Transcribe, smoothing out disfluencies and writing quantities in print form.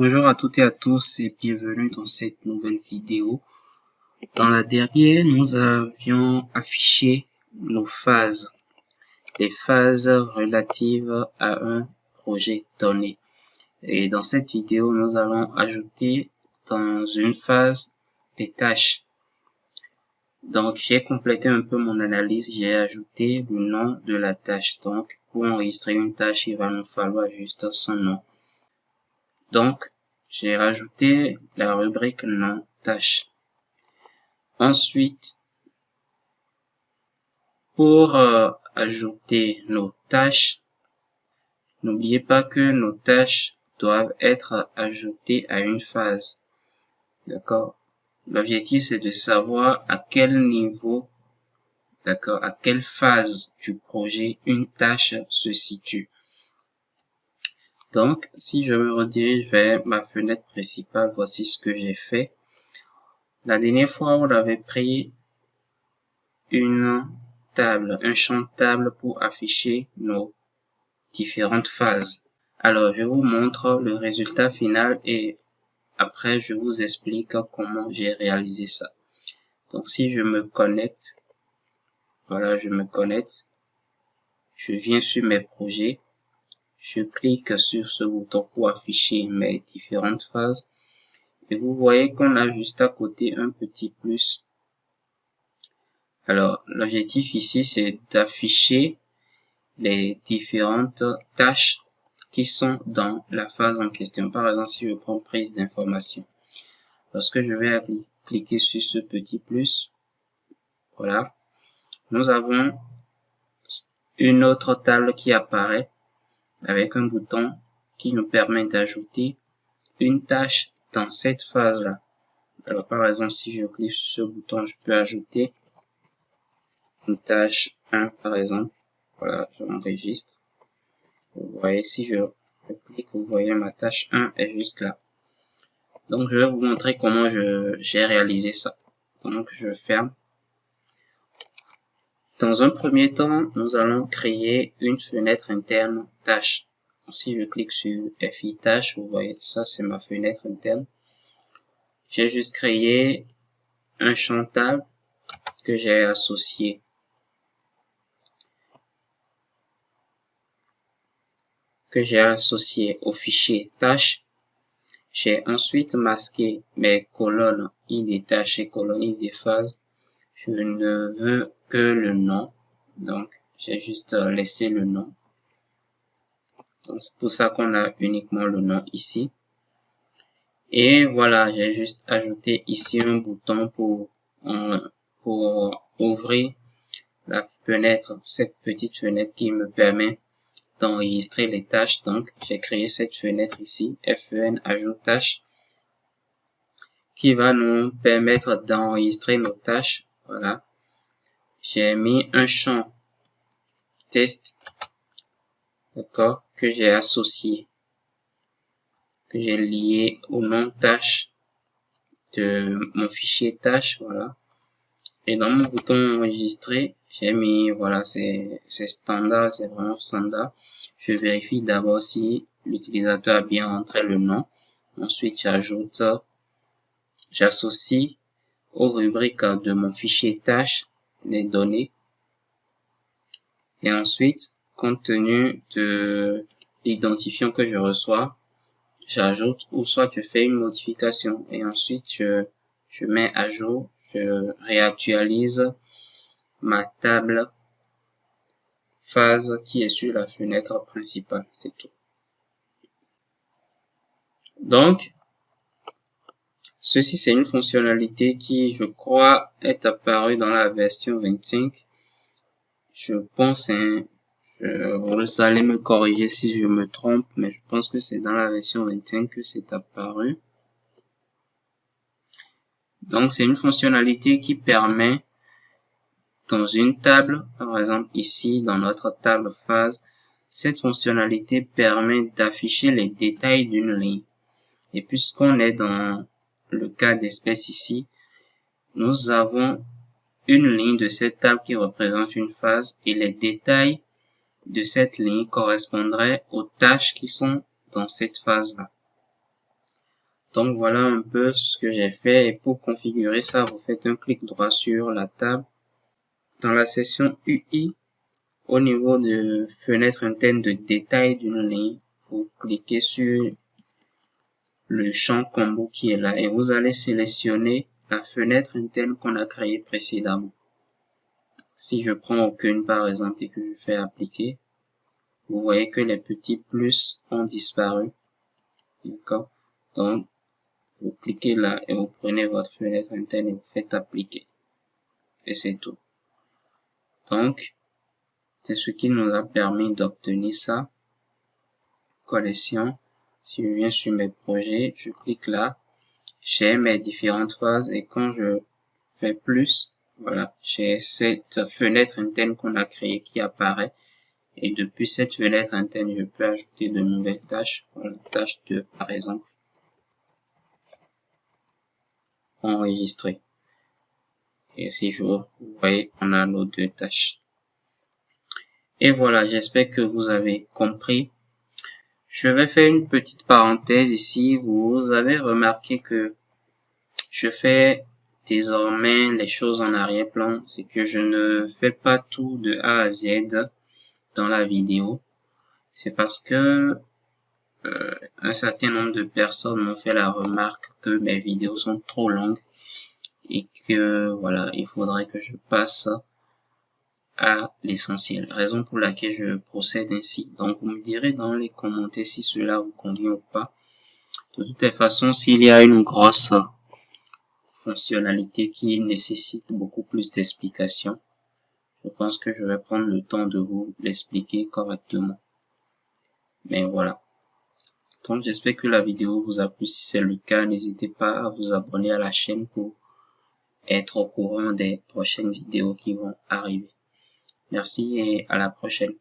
Bonjour à toutes et à tous et bienvenue dans cette nouvelle vidéo. Dans la dernière, nous avions affiché nos phases, les phases relatives à un projet donné. Et dans cette vidéo, nous allons ajouter dans une phase des tâches. Donc, j'ai complété un peu mon analyse, j'ai ajouté le nom de la tâche. Donc, pour enregistrer une tâche, il va nous falloir juste son nom. Donc, j'ai rajouté la rubrique nom tâche. Ensuite, pour ajouter nos tâches, n'oubliez pas que nos tâches doivent être ajoutées à une phase. D'accord? L'objectif, c'est de savoir à quel niveau, d'accord, à quelle phase du projet une tâche se situe. Donc, si je me redirige vers ma fenêtre principale, voici ce que j'ai fait. La dernière fois, on avait pris une table, un champ de table pour afficher nos différentes phases. Alors, je vous montre le résultat final et après, je vous explique comment j'ai réalisé ça. Donc, si je me connecte, voilà, je me connecte, je viens sur mes projets, je clique sur ce bouton pour afficher mes différentes phases et vous voyez qu'on a juste à côté un petit plus. Alors, l'objectif ici, c'est d'afficher les différentes tâches qui sont dans la phase en question. Par exemple, si je prends prise d'information, lorsque je vais cliquer sur ce petit plus, voilà, nous avons une autre table qui apparaît avec un bouton qui nous permet d'ajouter une tâche dans cette phase-là. Alors, par exemple, si je clique sur ce bouton, je peux ajouter une tâche 1, par exemple. Voilà, je m'enregistre. Vous voyez, si je clique, vous voyez ma tâche 1 est juste là. Donc, je vais vous montrer comment j'ai réalisé ça. Donc, je ferme. Dans un premier temps, nous allons créer une fenêtre interne tâche. Donc, si je clique sur FI tâche, vous voyez, ça c'est ma fenêtre interne. J'ai juste créé un champ table que j'ai associé. Au fichier tâche. J'ai ensuite masqué mes colonnes i des tâches et colonnes i des phases. Je ne veux que le nom. Donc, j'ai juste laissé le nom. Donc, c'est pour ça qu'on a uniquement le nom ici. Et voilà, j'ai juste ajouté ici un bouton pour ouvrir la fenêtre, cette petite fenêtre qui me permet d'enregistrer les tâches. Donc, j'ai créé cette fenêtre ici, FEN ajoute tâche, qui va nous permettre d'enregistrer nos tâches. Voilà. J'ai mis un champ test, d'accord, que j'ai associé, que j'ai lié au nom tâche de mon fichier tâche, voilà. Et dans mon bouton enregistrer, j'ai mis, voilà, c'est standard, c'est vraiment standard. Je vérifie d'abord si l'utilisateur a bien rentré le nom. Ensuite, j'associe aux rubriques de mon fichier tâche les données. Et ensuite, compte tenu de l'identifiant que je reçois, j'ajoute ou soit je fais une modification et ensuite je mets à jour, je réactualise ma table phase qui est sur la fenêtre principale, c'est tout. Donc, ceci c'est une fonctionnalité qui, je crois, est apparue dans la version 25. Je pense, vous allez me corriger si je me trompe, mais je pense que c'est dans la version 25 que c'est apparu. Donc, c'est une fonctionnalité qui permet, dans une table, par exemple ici, dans notre table phase, cette fonctionnalité permet d'afficher les détails d'une ligne. Et puisqu'on est dans le cas d'espèce ici, nous avons une ligne de cette table qui représente une phase et les détails de cette ligne correspondraient aux tâches qui sont dans cette phase-là. Donc voilà un peu ce que j'ai fait, et pour configurer ça, vous faites un clic droit sur la table. Dans la section UI, au niveau de fenêtre interne de détail d'une ligne, vous cliquez sur le champ combo qui est là et vous allez sélectionner la fenêtre interne qu'on a créée précédemment. Si je prends aucune par exemple et que je fais appliquer, vous voyez que les petits plus ont disparu. D'accord? Donc, vous cliquez là et vous prenez votre fenêtre interne et vous faites appliquer. Et c'est tout. Donc, c'est ce qui nous a permis d'obtenir ça. Collection. Si je viens sur mes projets, je clique là. J'ai mes différentes phases et quand je fais plus, voilà, j'ai cette fenêtre interne qu'on a créée qui apparaît. Et depuis cette fenêtre interne, je peux ajouter de nouvelles tâches. Voilà, tâche 2 par exemple. Enregistrer. Et si j'ouvre, vous voyez, on a nos 2 tâches. Et voilà, j'espère que vous avez compris. Je vais faire une petite parenthèse ici. Vous avez remarqué que je fais désormais les choses en arrière-plan. C'est que je ne fais pas tout de A à Z dans la vidéo. C'est parce que un certain nombre de personnes m'ont fait la remarque que mes vidéos sont trop longues et que voilà, il faudrait que je passe à l'essentiel, raison pour laquelle je procède ainsi. Donc vous me direz dans les commentaires si cela vous convient ou pas. De toutes les façons, s'il y a une grosse fonctionnalité qui nécessite beaucoup plus d'explications, je pense que je vais prendre le temps de vous l'expliquer correctement. Mais voilà. Donc j'espère que la vidéo vous a plu. Si c'est le cas, n'hésitez pas à vous abonner à la chaîne pour être au courant des prochaines vidéos qui vont arriver. Merci et à la prochaine.